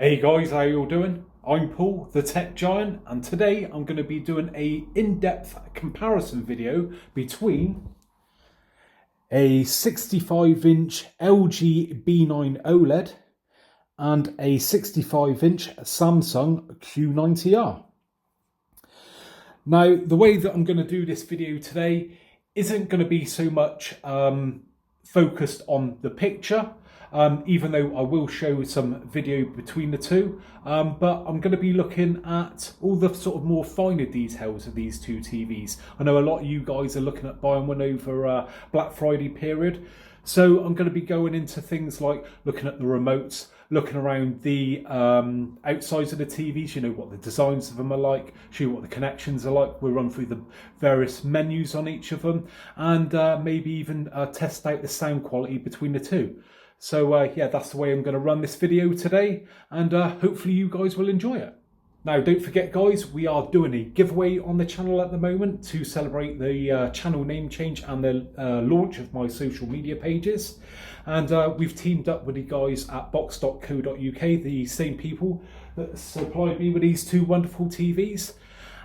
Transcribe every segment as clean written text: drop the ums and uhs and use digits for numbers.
Hey guys, how you all doing? I'm Paul, the Tech Giant, and today I'm going to be doing a in-depth comparison video between a 65-inch LG B9 OLED and a 65-inch Samsung Q90r. Now, the way that I'm going to do this video today isn't going to be so much focused on the picture, even though I will show some video between the two, but I'm going to be looking at all the sort of more finer details of these two TVs. I know a lot of you guys are looking at buying one over Black Friday period, so I'm going to be going into things like looking at the remotes, looking around the outsides of the TVs, you know, what the designs of them are like, show you what the connections are like. We'll run through the various menus on each of them, and maybe even test out the sound quality between the two. So yeah, that's the way I'm going to run this video today, and hopefully you guys will enjoy it. Now, don't forget guys, we are doing a giveaway on the channel at the moment to celebrate the channel name change and the launch of my social media pages. And we've teamed up with the guys at box.co.uk, the same people that supplied me with these two wonderful TVs.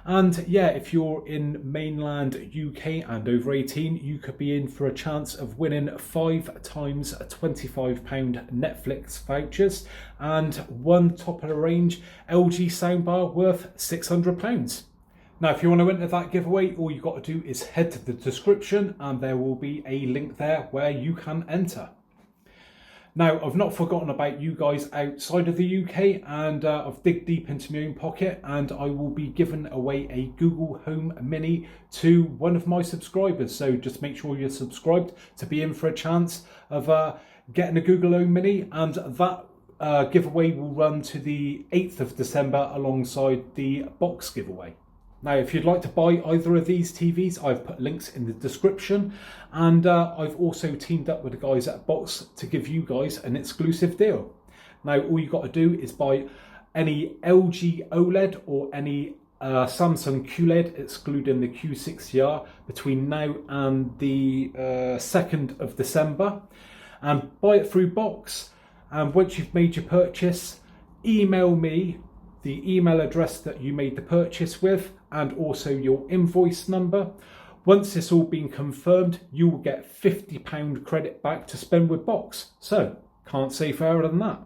And yeah, if you're in mainland UK and over 18, you could be in for a chance of winning 5 times £25 Netflix vouchers and one top of the range LG soundbar worth £600. Now, if you want to enter that giveaway, all you've got to do is head to the description and there will be a link there where you can enter. Now, I've not forgotten about you guys outside of the UK, and I've digged deep into my own pocket, and I will be giving away a Google Home Mini to one of my subscribers. So just make sure you're subscribed to be in for a chance of getting a Google Home Mini, and that giveaway will run to the 8th of December alongside the box giveaway. Now, if you'd like to buy either of these TVs, I've put links in the description, and I've also teamed up with the guys at Box to give you guys an exclusive deal. Now, all you've got to do is buy any LG OLED or any Samsung QLED, excluding the Q60r, between now and the 2nd of December, and buy it through Box. And once you've made your purchase, email me the email address that you made the purchase with and also your invoice number. Once it's all been confirmed, you will get £50 credit back to spend with Box. So, can't say fairer than that.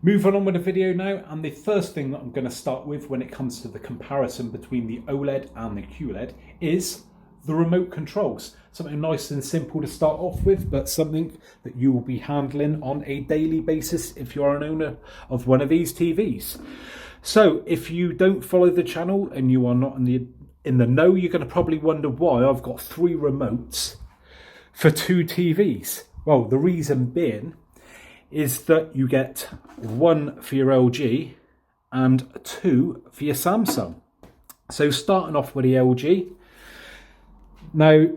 Moving on with the video now, and the first thing that I'm going to start with when it comes to the comparison between the OLED and the QLED is the remote controls. Something nice and simple to start off with, but something that you will be handling on a daily basis if you are an owner of one of these TVs. So if you don't follow the channel and you are not in the know, you're going to probably wonder why I've got 3 remotes for 2 TVs. Well, the reason being is that you get 1 for your LG and 2 for your Samsung. So starting off with the LG. Now,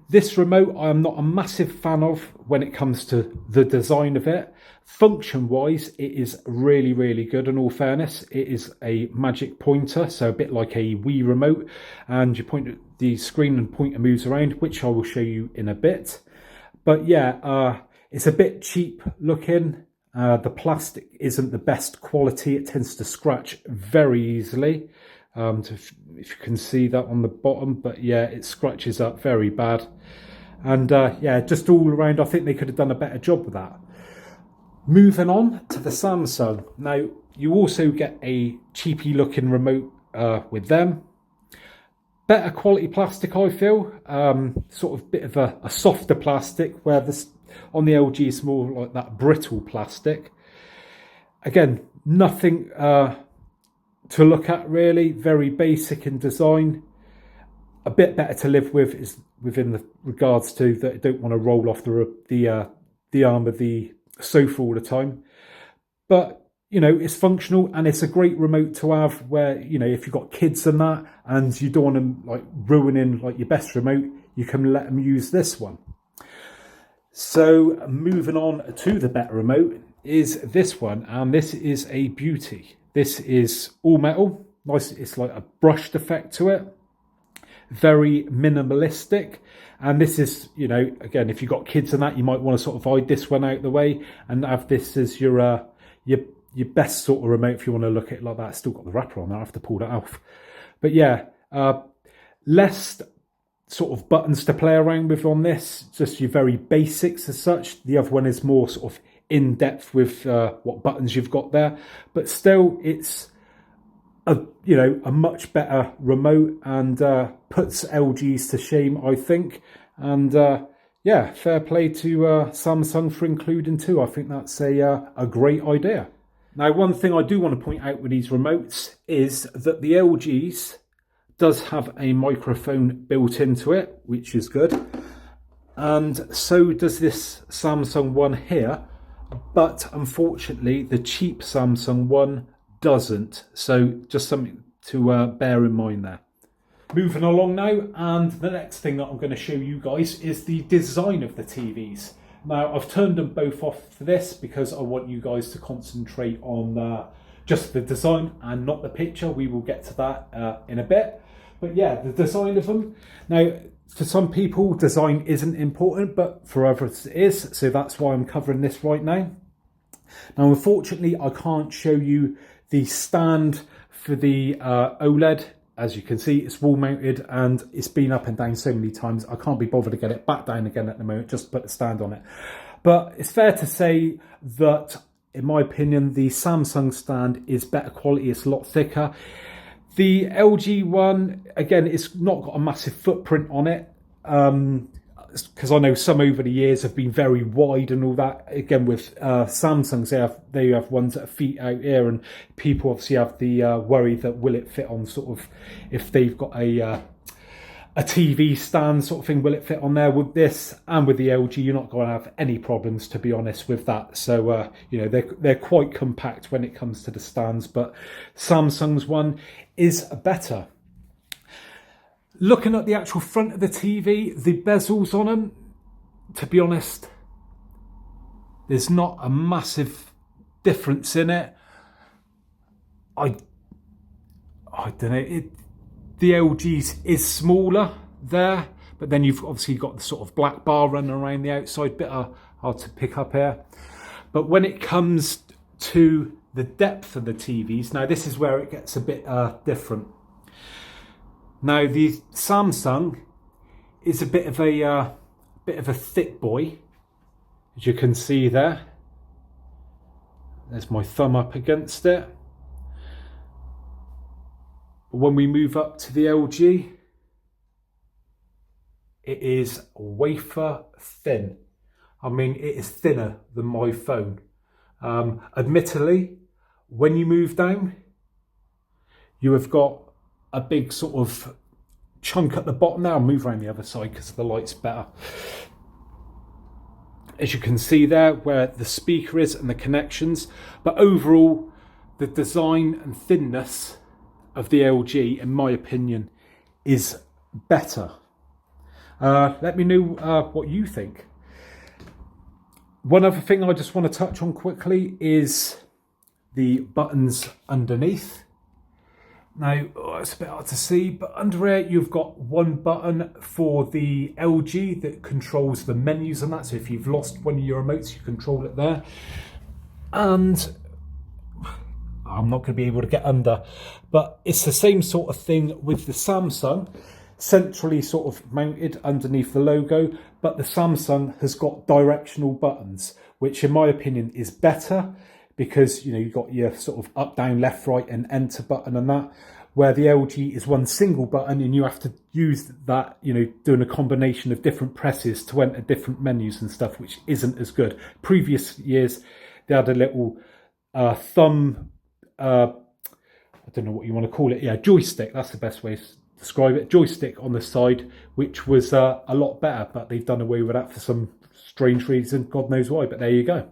this remote I am not a massive fan of when it comes to the design of it. Function wise, it is really, really good. In all fairness, it is a magic pointer, so a bit like a Wii remote, and you point at the screen and pointer moves around, which I will show you in a bit. But yeah, it's a bit cheap looking. The plastic isn't the best quality. It tends to scratch very easily. If you can see that on the bottom, but yeah, it scratches up very bad. And yeah, just all around, I think they could have done a better job with that. Moving on to the Samsung. Now, you also get a cheapy looking remote with them. Better quality plastic, I feel. Sort of bit of a softer plastic, where this on the LG is more like that brittle plastic. Again, nothing to look at really. Very basic in design. A bit better to live with is within the regards to that. I don't want to roll off the arm of the sofa all the time, but you know, it's functional and it's a great remote to have where, you know, if you've got kids and that and you don't want them like ruining like your best remote, you can let them use this one. So moving on to the better remote is this one, and this is a beauty. This is all metal, nice. It's like a brushed effect to it, very minimalistic. And this is, you know, again, if you've got kids and that, you might want to sort of hide this one out the way and have this as your your best sort of remote if you want to look at it like that. It's still got the wrapper on. I have to pull that off. But yeah, less sort of buttons to play around with on this. Just your very basics as such. The other one is more sort of in depth with what buttons you've got there. But still, it's a much better remote and puts LGs to shame, I think. And yeah, fair play to Samsung for including two. I think that's a great idea. Now, one thing I do want to point out with these remotes is that the LGs does have a microphone built into it, which is good. And so does this Samsung one here. But unfortunately, the cheap Samsung one doesn't. So just something to bear in mind there. Moving along now, and the next thing that I'm going to show you guys is the design of the TVs. Now, I've turned them both off for this because I want you guys to concentrate on just the design and not the picture. We will get to that in a bit. But yeah, the design of them. Now, for some people, design isn't important, but for others it is. So that's why I'm covering this right now. Now, unfortunately, I can't show you the stand for the OLED. As you can see, it's wall mounted and it's been up and down so many times. I can't be bothered to get it back down again at the moment, just put the stand on it. But it's fair to say that, in my opinion, the Samsung stand is better quality. It's a lot thicker. The LG one, again, it's not got a massive footprint on it. Because I know some over the years have been very wide and all that. Again, with Samsungs, they have ones that are feet out here, and people obviously have the worry that will it fit on sort of, if they've got a TV stand sort of thing, will it fit on there? With this and with the LG, you're not going to have any problems, to be honest, with that. So they're quite compact when it comes to the stands, but Samsung's one is better. Looking at the actual front of the TV, the bezels on them, to be honest, there's not a massive difference in it. I don't know. The LG's is smaller there, but then you've obviously got the sort of black bar running around the outside, bit hard to pick up here. But when it comes to the depth of the TVs, now this is where it gets a bit different. Now, the Samsung is a bit of a thick boy, as you can see there. There's my thumb up against it. But when we move up to the LG, it is wafer thin. I mean, it is thinner than my phone. Admittedly, when you move down, you have got a big sort of chunk at the bottom. Now I'll move around the other side because the light's better. As you can see there, where the speaker is and the connections. But overall, the design and thinness of the LG, in my opinion, is better. Let me know what you think. One other thing I just want to touch on quickly is the buttons underneath. Now, it's a bit hard to see, but under here you've got one button for the LG that controls the menus and that. So if you've lost one of your remotes, you control it there. And I'm not going to be able to get under, but it's the same sort of thing with the Samsung, centrally sort of mounted underneath the logo, but the Samsung has got directional buttons, which in my opinion is better, because you've got your sort of up, down, left, right and enter button and that, where the LG is one single button and you have to use that, doing a combination of different presses to enter different menus and stuff, which isn't as good. Previous years, they had a little thumb, I don't know what you want to call it, joystick, that's the best way to describe it, joystick on the side, which was a lot better, but they've done away with that for some strange reason, God knows why, but there you go.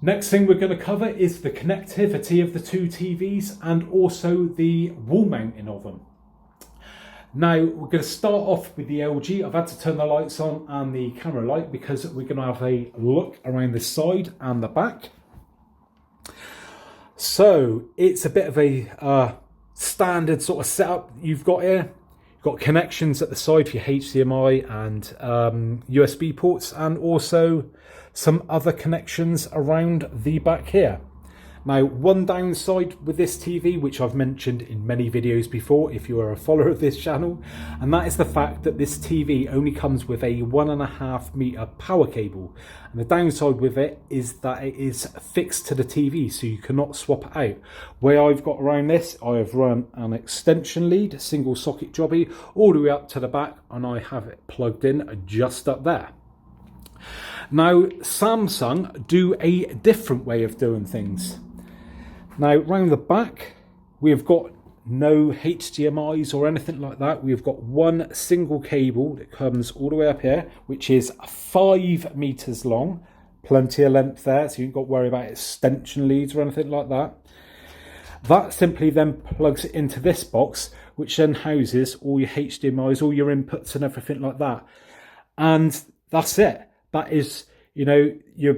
Next thing we're going to cover is the connectivity of the two TVs and also the wall mounting of them. Now, we're going to start off with the LG. I've had to turn the lights on and the camera light because we're going to have a look around the side and the back. So, it's a bit of a standard sort of setup you've got here. You've got connections at the side for your HDMI and USB ports, and also some other connections around the back here. Now, one downside with this TV, which I've mentioned in many videos before if you are a follower of this channel, and that is the fact that this TV only comes with a 1.5 meter power cable. And the downside with it is that it is fixed to the TV, so you cannot swap it out. Where I've got around this, I have run an extension lead, single socket jobby, all the way up to the back, and I have it plugged in just up there. Now, Samsung do a different way of doing things. Now, round the back, we've got no HDMIs or anything like that. We've got one single cable that comes all the way up here, which is 5 meters long. Plenty of length there, so you haven't got to worry about extension leads or anything like that. That simply then plugs into this box, which then houses all your HDMIs, all your inputs and everything like that. And that's it. That is, you know, your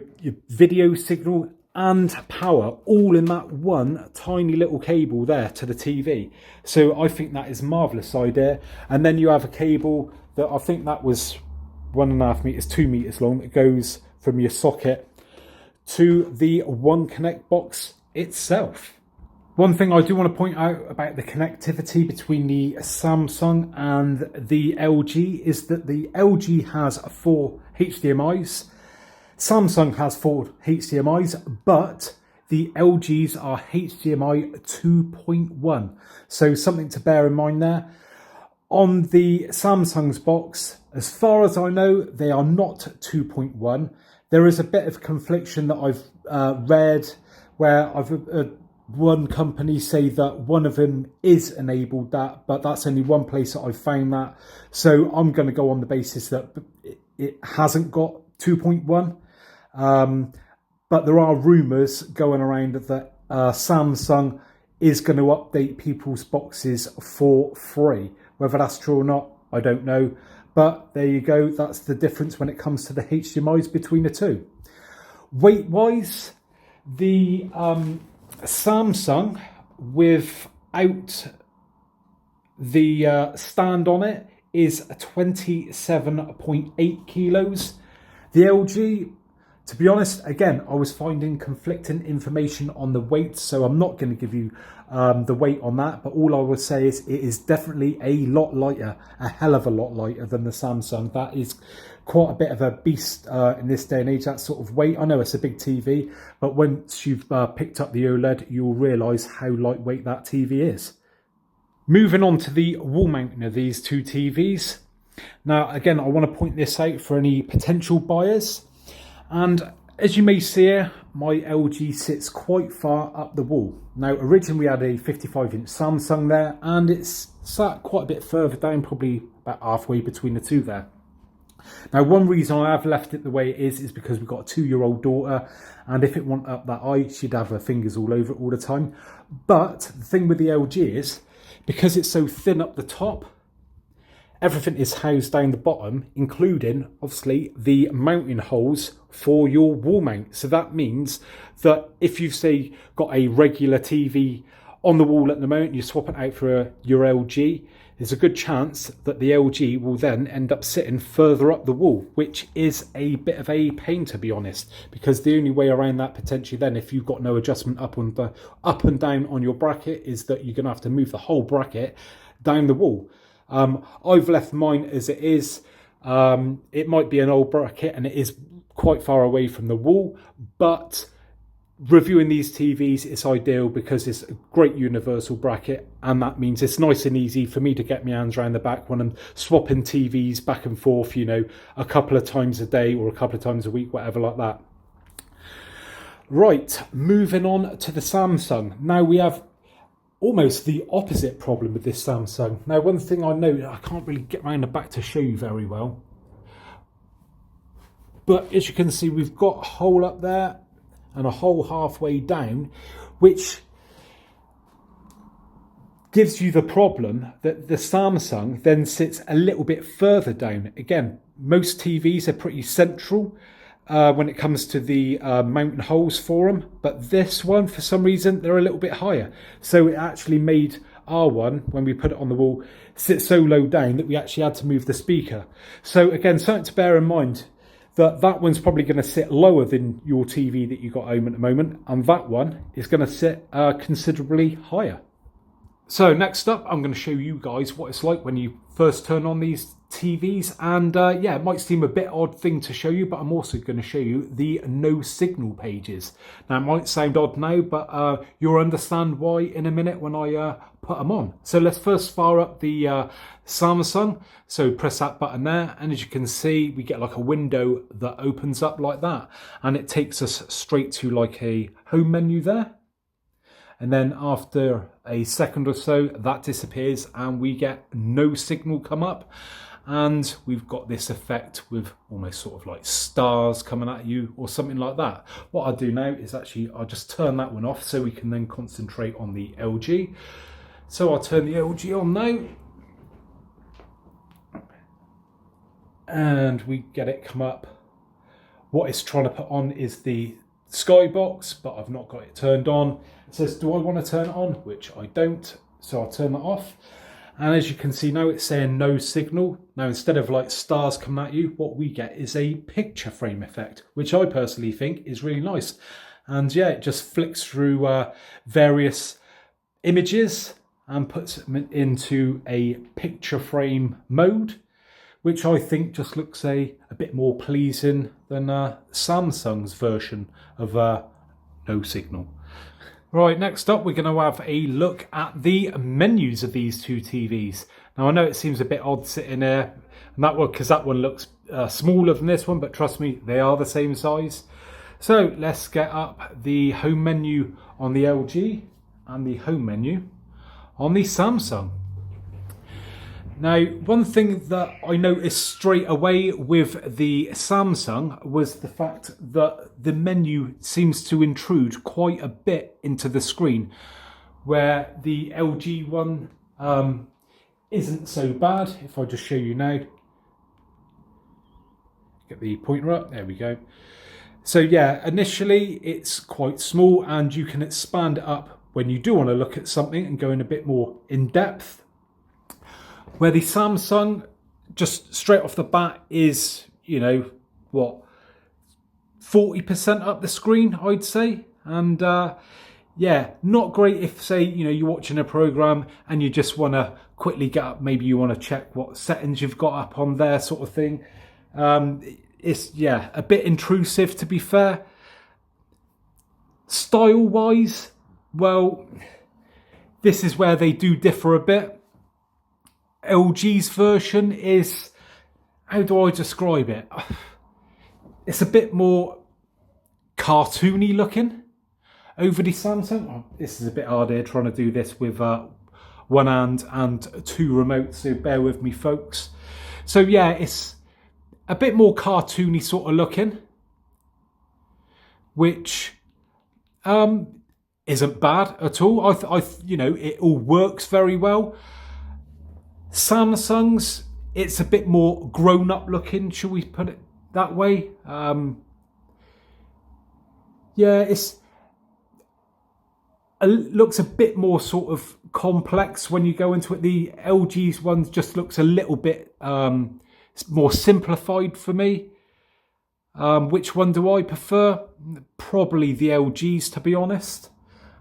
video signal and power all in that one tiny little cable there to the TV. So I think that is a marvellous idea. And then you have a cable that I think that was 1.5 meters, 2 meters long. It goes from your socket to the One Connect box itself. One thing I do want to point out about the connectivity between the Samsung and the LG is that the LG has 4 HDMIs. Samsung has 4 HDMIs, but the LGs are HDMI 2.1. So something to bear in mind there. On the Samsung's box, as far as I know, they are not 2.1. There is a bit of confliction that I've read where one company say that one of them is enabled that, but that's only one place that I've found that. So I'm going to go on the basis that it hasn't got 2.1. But there are rumours going around that Samsung is going to update people's boxes for free. Whether that's true or not, I don't know. But there you go. That's the difference when it comes to the HDMIs between the two. Weight-wise, the Samsung without the stand on it is 27.8 kilos. The LG, to be honest, again, I was finding conflicting information on the weight, so I'm not going to give you the weight on that, but all I will say is it is definitely a lot lighter, a hell of a lot lighter than the Samsung. That is quite a bit of a beast in this day and age, that sort of weight. I know it's a big TV, but once you've picked up the OLED, you'll realise how lightweight that TV is. Moving on to the wall mounting of these two TVs. Now, again, I want to point this out for any potential buyers. And as you may see here, my LG sits quite far up the wall. Now, originally we had a 55-inch Samsung there, and it's sat quite a bit further down, probably about halfway between the two there. Now, one reason I have left it the way it is because we've got a 2-year-old daughter, and if it went up that high, she'd have her fingers all over it all the time. But the thing with the LG is, because it's so thin up the top, everything is housed down the bottom, including, obviously, the mounting holes for your wall mount. So that means that if you've, say, got a regular TV on the wall at the moment, you swap it out for your LG, there's a good chance that the LG will then end up sitting further up the wall, which is a bit of a pain, to be honest, because the only way around that potentially then, if you've got no adjustment up and down on your bracket, is that you're going to have to move the whole bracket down the wall. I've left mine as it is. It might be an old bracket and it is quite far away from the wall, but reviewing these TVs, it's ideal because it's a great universal bracket, and that means it's nice and easy for me to get my hands around the back when I'm swapping TVs back and forth, you know, a couple of times a day or a couple of times a week, whatever like that. Right, moving on to the Samsung. Now we have almost the opposite problem with this Samsung. Now, one thing I know, I can't really get around the back to show you very well, but as you can see, we've got a hole up there and a hole halfway down, which gives you the problem that the Samsung then sits a little bit further down. Again, most TVs are pretty central when it comes to the mounting holes for them, but this one, for some reason, they're a little bit higher. So it actually made our one, when we put it on the wall, sit so low down that we actually had to move the speaker. So again, something to bear in mind. that one's probably going to sit lower than your TV that you've got home at the moment, and that one is going to sit considerably higher. So next up, I'm going to show you guys what it's like when you first turn on these TVs, and yeah, it might seem a bit odd thing to show you, but I'm also going to show you the no signal pages. Now it might sound odd now, but you'll understand why in a minute when I put them on. So let's first fire up the Samsung. So press that button there, and as you can see, we get like a window that opens up like that, and it takes us straight to like a home menu there. And then after a second or so, that disappears and we get no signal come up. And we've got this effect with almost sort of like stars coming at you or something like that. What I'll do now is actually, I'll just turn that one off so we can then concentrate on the LG. So I'll turn the LG on now. And we get it come up. What it's trying to put on is the skybox, but I've not got it turned on. It says, do I want to turn it on? Which I don't, so I'll turn that off. And as you can see now, it's saying no signal. Now instead of like stars coming at you, what we get is a picture frame effect, which I personally think is really nice. And yeah, it just flicks through various images and puts them into a picture frame mode, which I think just looks a bit more pleasing than Samsung's version of no signal. Right, next up we're going to have a look at the menus of these two TVs. Now I know it seems a bit odd sitting there, and that one, because that one looks smaller than this one, but trust me, they are the same size. So let's get up the home menu on the LG and the home menu on the Samsung. Now, one thing that I noticed straight away with the Samsung was the fact that the menu seems to intrude quite a bit into the screen, where the LG one isn't so bad. If I just show you now, get the pointer up, there we go. So yeah, initially it's quite small and you can expand it up when you do want to look at something and go in a bit more in depth. Where the Samsung, just straight off the bat, is, you know, what, 40% up the screen, I'd say. And yeah, not great if, say, you know, you're watching a program and you just want to quickly get up, maybe you want to check what settings you've got up on there, sort of thing. It's, yeah, a bit intrusive, to be fair. Style-wise, well, this is where they do differ a bit. LG's version is, how do I describe it? It's a bit more cartoony looking over the Samsung. Oh, this is a bit hard here trying to do this with one hand and two remotes, so bear with me, folks. So yeah, it's a bit more cartoony sort of looking, which isn't bad at all. I you know, it all works very well. Samsung's, it's a bit more grown-up looking, shall we put it that way? Yeah, it looks a bit more sort of complex when you go into it. The LG's one just looks a little bit more simplified for me. Which one do I prefer? Probably the LG's, to be honest,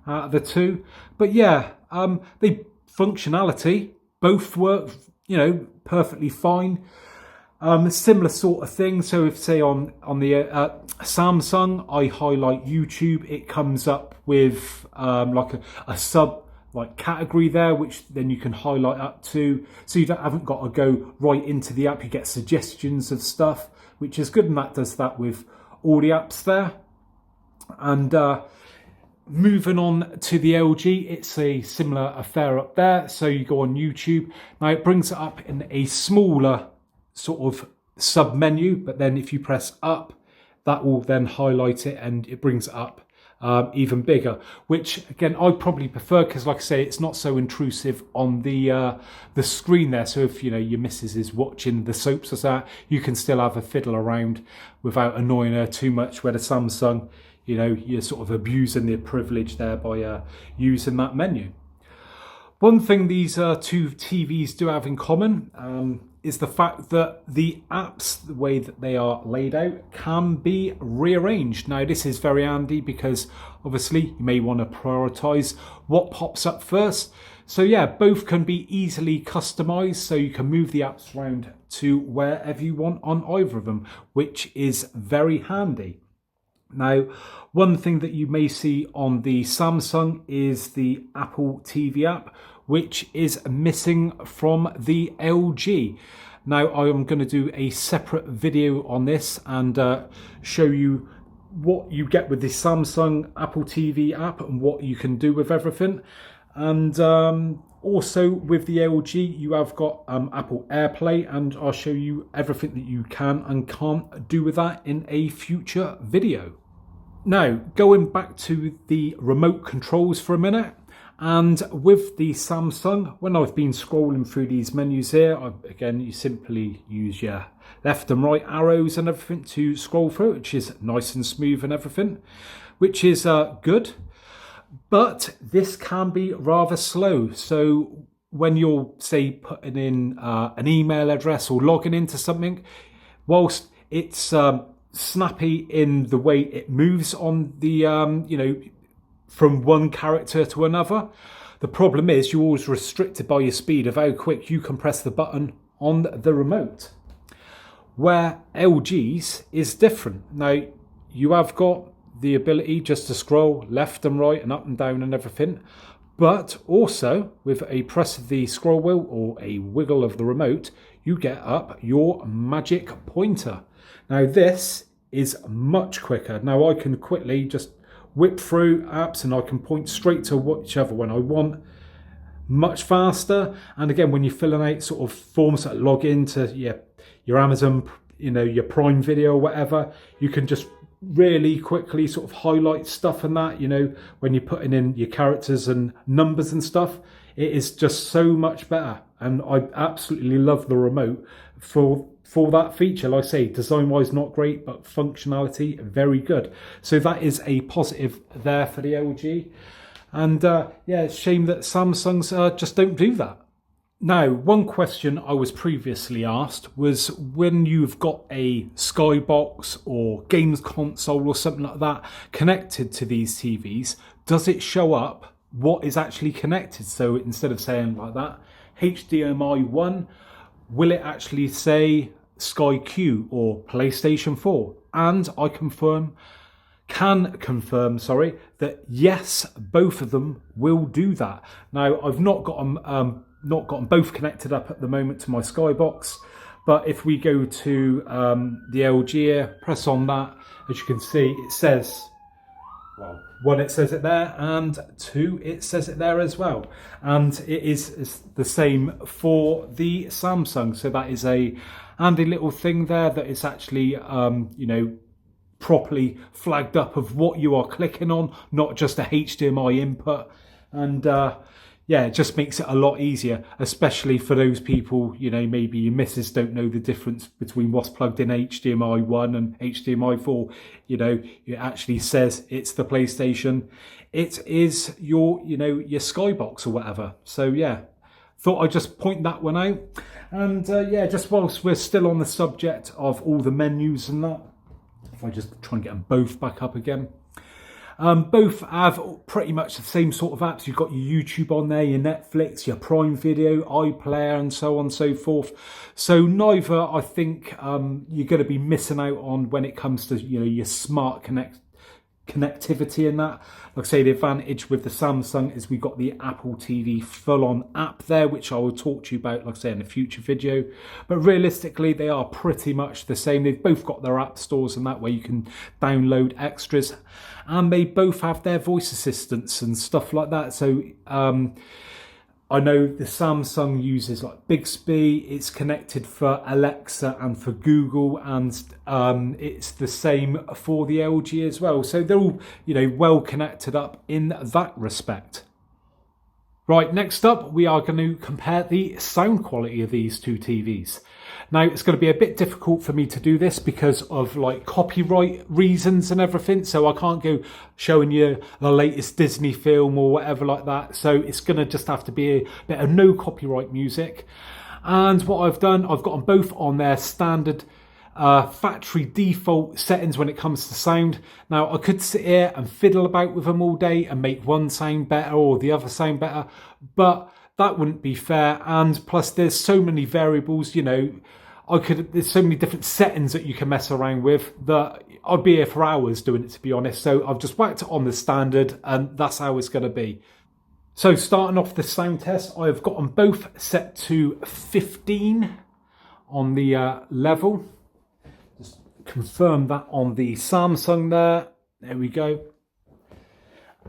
out of the two. But yeah, the functionality, both work, you know, perfectly fine. Similar sort of thing. So if, say, on the Samsung, I highlight YouTube, it comes up with like a sub like category there, which then you can highlight up to. So you haven't got to go right into the app. You get suggestions of stuff, which is good, and that does that with all the apps there. And moving on to the LG, it's a similar affair up there. So you go on YouTube. Now it brings it up in a smaller sort of sub menu, but then if you press up, that will then highlight it and it brings it up even bigger, which again I probably prefer, because like I say, it's not so intrusive on the screen there. So if, you know, your missus is watching the soaps or that, you can still have a fiddle around without annoying her too much, where the Samsung, you know, you're sort of abusing the privilege there by using that menu. One thing these two TVs do have in common, is the fact that the apps, the way that they are laid out, can be rearranged. Now this is very handy because obviously you may want to prioritize what pops up first. So yeah, both can be easily customized, so you can move the apps around to wherever you want on either of them, which is very handy. Now, one thing that you may see on the Samsung is the Apple TV app, which is missing from the LG. Now, I am going to do a separate video on this and show you what you get with the Samsung Apple TV app and what you can do with everything. And also with the LG, you have got Apple AirPlay, and I'll show you everything that you can and can't do with that in a future video. Now, going back to the remote controls for a minute, and with the Samsung, when I've been scrolling through these menus here, again, you simply use your left and right arrows and everything to scroll through, which is nice and smooth and everything, which is good. But this can be rather slow. So when you're, say, putting in an email address or logging into something, whilst it's snappy in the way it moves on the, from one character to another, the problem is you're always restricted by your speed of how quick you can press the button on the remote. Where LG's is different. Now, you have got the ability just to scroll left and right and up and down and everything, but also with a press of the scroll wheel or a wiggle of the remote, you get up your magic pointer. Now this is much quicker. Now I can quickly just whip through apps and I can point straight to whichever one I want, much faster. And again, when you're filling out sort of forms that log into your Amazon, your Prime Video or whatever, you can just really quickly sort of highlight stuff and that, when you're putting in your characters and numbers and stuff. It is just so much better, and I absolutely love the remote for that feature. Like I say, design wise not great, but functionality very good. So that is a positive there for the LG. And yeah, it's a shame that Samsungs just don't do that. Now, one question I was previously asked was, when you've got a Skybox or games console or something like that connected to these TVs, does it show up what is actually connected? So instead of saying like that, HDMI 1, will it actually say Sky Q or PlayStation 4? And I can confirm, that yes, both of them will do that. Now, I've not got them both connected up at the moment to my Skybox, but if we go to the LG here, press on that, as you can see, it says, well, 1, it says it there, and 2, it says it there as well. And it is the same for the Samsung. So that is a handy little thing there that is actually, properly flagged up of what you are clicking on, not just a HDMI input. And yeah, it just makes it a lot easier, especially for those people, maybe your missus don't know the difference between what's plugged in HDMI 1 and HDMI 4. It actually says it's the PlayStation. It is your Skybox or whatever. So yeah, thought I'd just point that one out. And yeah, just whilst we're still on the subject of all the menus and that, if I just try and get them both back up again. Both have pretty much the same sort of apps. You've got your YouTube on there, your Netflix, your Prime Video, iPlayer, and so on and so forth. So neither, I think, you're going to be missing out on when it comes to your smart connectivity and that. Like I say, the advantage with the Samsung is we've got the Apple TV full-on app there, which I will talk to you about, like I say, in a future video. But realistically, they are pretty much the same. They've both got their app stores and that way you can download extras. And they both have their voice assistants and stuff like that. So I know the Samsung uses like Bixby, it's connected for Alexa and for Google, and it's the same for the LG as well. So they're all, well connected up in that respect. Right, next up, we are going to compare the sound quality of these two TVs. Now, it's going to be a bit difficult for me to do this because of like copyright reasons and everything. So I can't go showing you the latest Disney film or whatever like that. So it's going to just have to be a bit of no copyright music. And what I've done, I've got them both on their standard factory default settings when it comes to sound. Now I could sit here and fiddle about with them all day and make one sound better or the other sound better, but that wouldn't be fair. And plus there's so many variables, you know, there's so many different settings that you can mess around with that I'd be here for hours doing it, to be honest. So I've just whacked it on the standard and that's how it's going to be. So starting off the sound test, I've got them both set to 15 on the level. Just confirm that on the Samsung there. There we go.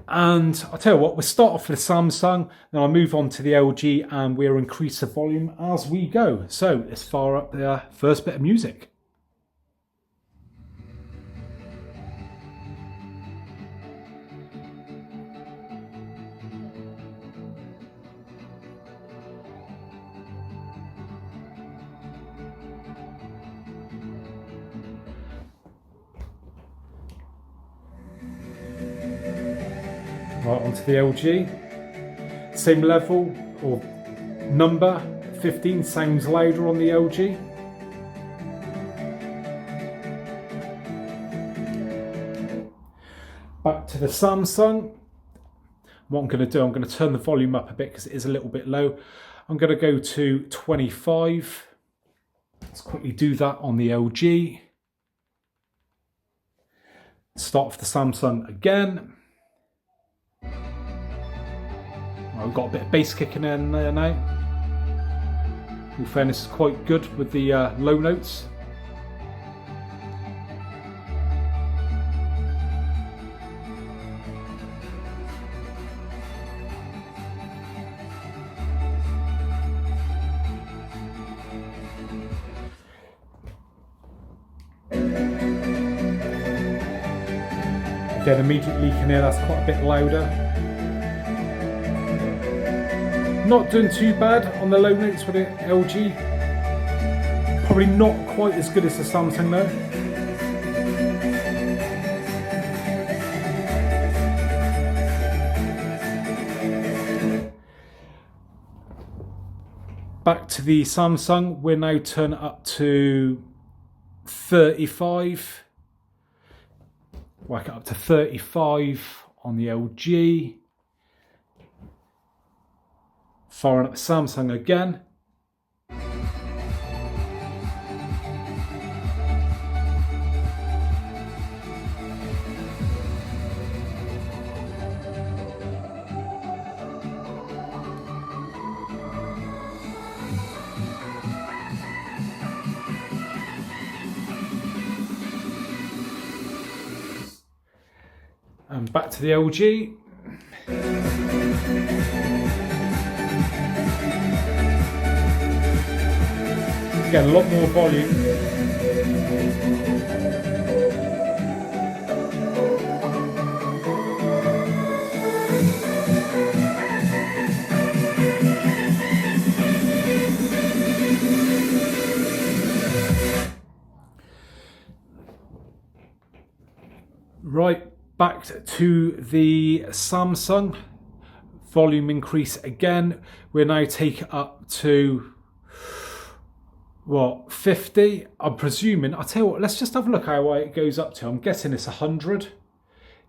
And I'll tell you what, we'll start off with the Samsung, then I'll move on to the LG and we'll increase the volume as we go. So let's fire up the first bit of music. Right, onto the LG. Same level or number, 15 sounds louder on the LG. Back to the Samsung. What I'm going to do, I'm going to turn the volume up a bit because it is a little bit low. I'm going to go to 25. Let's quickly do that on the LG. Start off the Samsung again. I've got a bit of bass kicking in there now. In fairness, is quite good with the low notes. Again, immediately you can hear that's quite a bit louder. Not doing too bad on the low notes with the LG. Probably not quite as good as the Samsung though. Back to the Samsung, we're now turning up to 35. Whack it up to 35 on the LG. Firing up the Samsung again. And back to the LG. Again, a lot more volume. Right, back to the Samsung. Volume increase again. We're now taking up to what, 50? I'm presuming, I'll tell you what, let's just have a look how it goes up to. I'm guessing it's 100.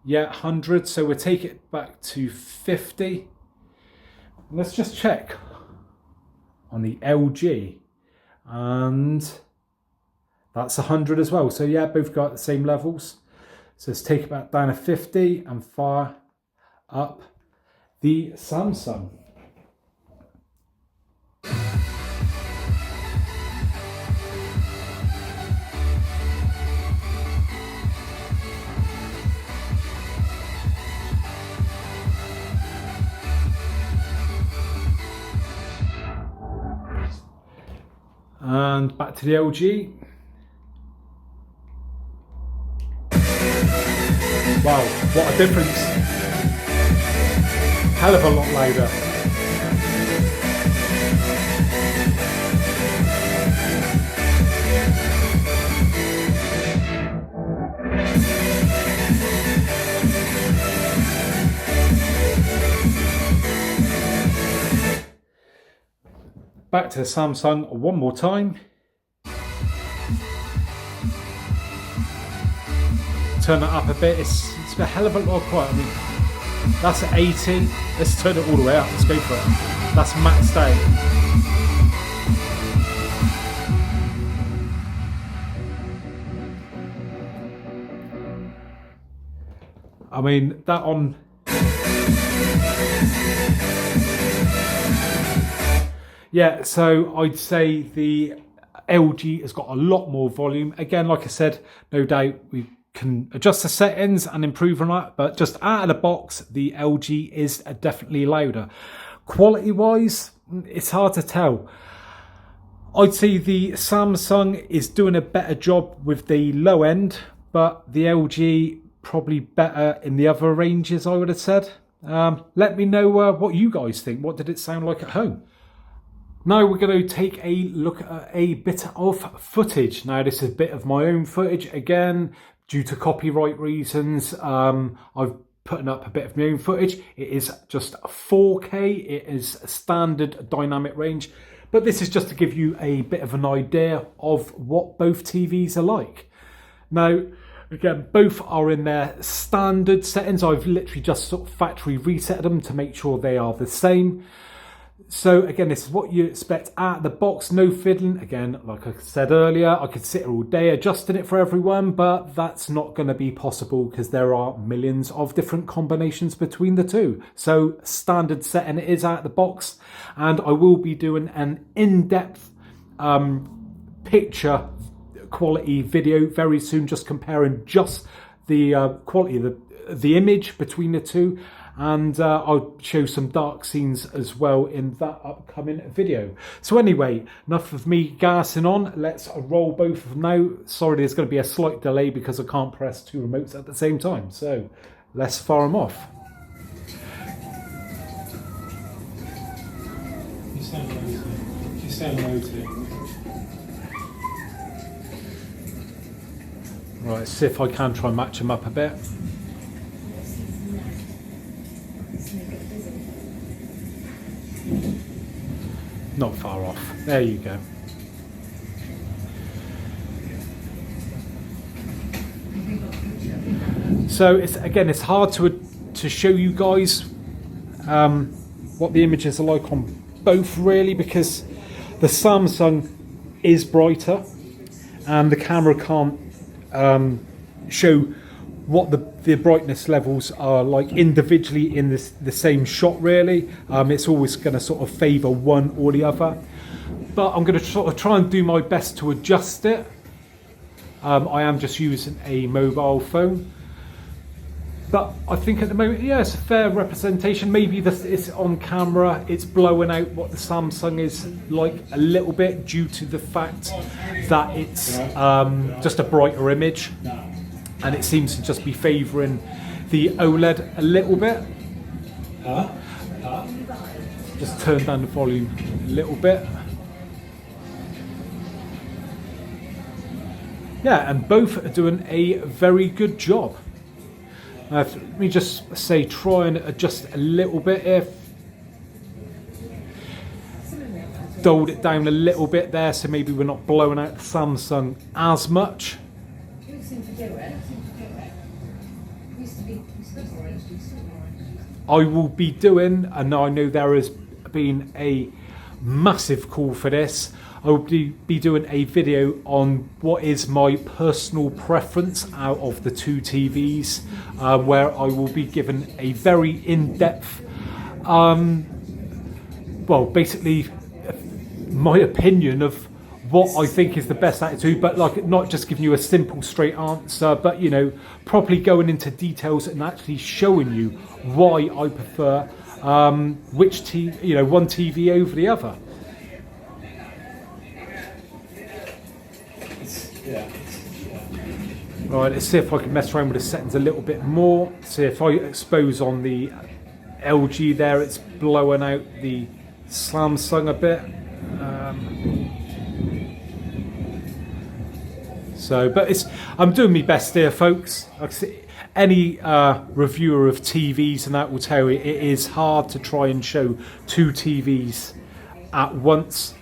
Yeah, 100. So we'll take it back to 50. Let's just check on the LG. And that's 100 as well. So yeah, both got the same levels. So let's take it back down to 50 and fire up the Samsung. And back to the LG. Wow, what a difference. Hell of a lot louder. back to the Samsung one more time. Turn it up a bit. It's a hell of a lot quiet. I mean, that's at 80. Let's turn it all the way up. Let's go for it. That's maxed out. I mean, that on... Yeah, so I'd say the LG has got a lot more volume. Again, like I said, no doubt we can adjust the settings and improve on that, but just out of the box, the LG is definitely louder. Quality-wise, it's hard to tell. I'd say the Samsung is doing a better job with the low end, but the LG probably better in the other ranges, I would have said. Let me know what you guys think. What did it sound like at home? Now we're going to take a look at a bit of footage. Now this is a bit of my own footage. Again, due to copyright reasons, I've put up a bit of my own footage. It is just 4K. It is a standard dynamic range. But this is just to give you a bit of an idea of what both TVs are like. Now, again, both are in their standard settings. I've literally just sort of factory reset them to make sure they are the same. So again, this is what you expect out of the box, no fiddling. Again, like I said earlier, I could sit here all day adjusting it for everyone, but that's not going to be possible because there are millions of different combinations between the two. So standard setting it is out of the box, and I will be doing an in-depth picture quality video very soon, just comparing just the quality of the image between the two. And I'll show some dark scenes as well in that upcoming video. So anyway, enough of me gassing on. Let's roll both of them now. Sorry, there's going to be a slight delay because I can't press two remotes at the same time. So let's fire them off. You sound low too. Right, let's see if I can try and match them up a bit. Not far off. There you go. So it's hard to show you guys what the images are like on both really, because the Samsung is brighter and the camera can't show what the brightness levels are like individually in the same shot really. It's always going to sort of favour one or the other, but I'm going to sort of try and do my best to adjust it. I am just using a mobile phone, but I think at the moment, yeah, it's a fair representation. Maybe it's on camera, it's blowing out what the Samsung is like a little bit due to the fact that it's just a brighter image. And it seems to just be favouring the OLED a little bit. Just turn down the volume a little bit. Yeah, and both are doing a very good job. Let me just say, try and adjust a little bit here. Dulled it down a little bit there, so maybe we're not blowing out the Samsung as much. I will be doing, and I know there has been a massive call for this, I will be doing a video on what is my personal preference out of the two TVs, where I will be given a very in-depth, well, basically my opinion of what I think is the best attitude, but like not just giving you a simple straight answer, but you know, properly going into details and actually showing you why I prefer which TV, you know, one TV over the other. Right, let's see if I can mess around with the settings a little bit more. See if I expose on the LG there, it's blowing out the Samsung a bit. But I'm doing my best here, folks. Any reviewer of TVs and that will tell you it is hard to try and show two TVs at once.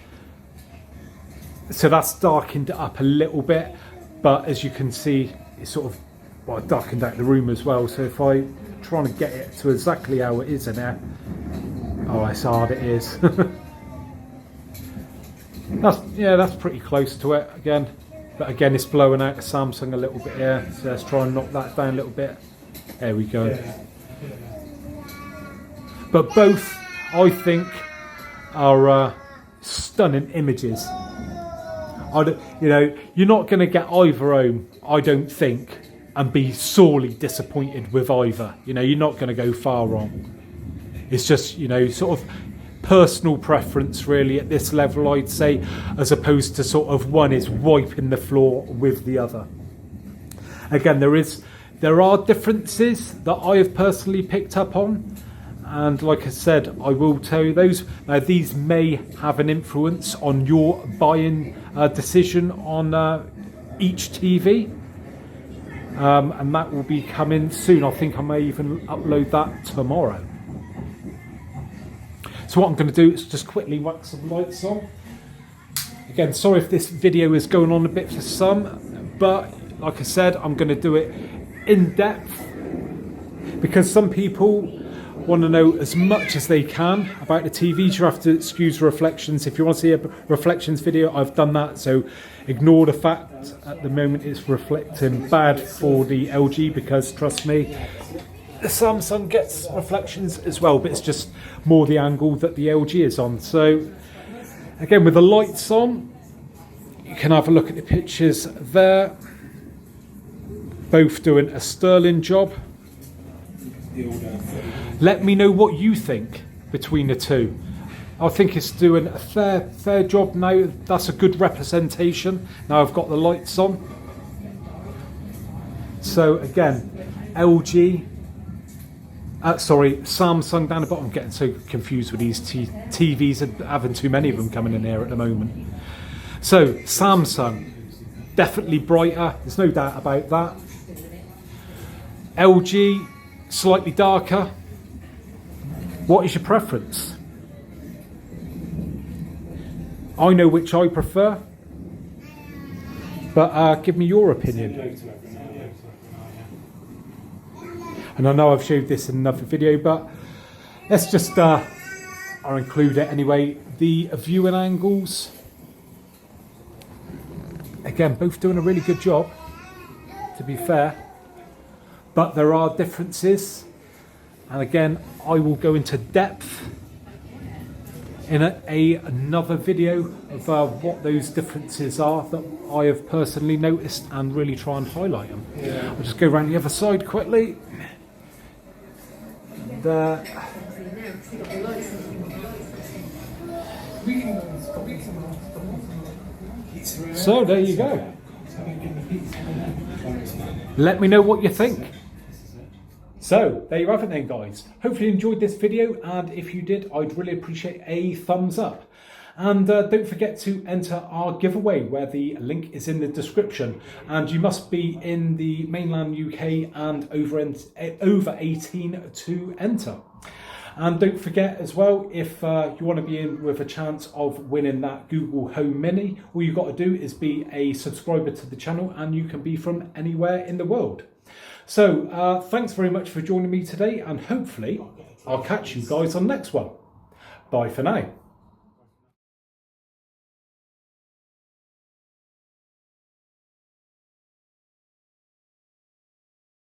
So that's darkened it up a little bit, but as you can see, it's sort of, well, darkened out the room as well. So if I try to get it to exactly how it is in there, oh, it's hard, it is. That's pretty close to it again. But again, it's blowing out the Samsung a little bit here. So let's try and knock that down a little bit. There we go. But both, I think, are stunning images. You're not going to get either home, I don't think, and be sorely disappointed with either. You're not going to go far wrong. It's just, sort of personal preference really at this level, I'd say, as opposed to sort of one is wiping the floor with the other. Again, there are differences that I have personally picked up on, and like I said, I will tell you those. Now, these may have an influence on your buying decision on each TV, and that will be coming soon. I think I may even upload that tomorrow. So what I'm going to do is just quickly whack some lights on. Again, sorry if this video is going on a bit for some, but like I said, I'm going to do it in depth because some people want to know as much as they can about the TVs. You have to excuse reflections. If you want to see a reflections video, I've done that, so ignore the fact at the moment it's reflecting bad for the LG, because trust me, the Samsung gets reflections as well, but it's just more the angle that the LG is on. So again, with the lights on, you can have a look at the pictures there. Both doing a sterling job. Let me know what you think between the two. I think it's doing a fair job now. That's a good representation. Now I've got the lights on. So again, Samsung down the bottom. I'm getting so confused with these TVs and having too many of them coming in here at the moment. So Samsung, definitely brighter. There's no doubt about that. LG, slightly darker. What is your preference? I know which I prefer, but give me your opinion. And I know I've showed this in another video, but let's just I'll include it anyway. The viewing angles, again, both doing a really good job, to be fair, but there are differences, and again, I will go into depth in another video of what those differences are that I have personally noticed, and really try and highlight them. I'll just go around the other side quickly. There. So there you go. Let me know what you think. So there you have it then, guys. Hopefully you enjoyed this video, and if you did, I'd really appreciate a thumbs up. And don't forget to enter our giveaway, where the link is in the description, and you must be in the mainland UK and over 18 to enter. And don't forget as well, if you want to be in with a chance of winning that Google Home Mini, all you've got to do is be a subscriber to the channel, and you can be from anywhere in the world. So thanks very much for joining me today, and hopefully I'll catch you guys on the next one. Bye for now.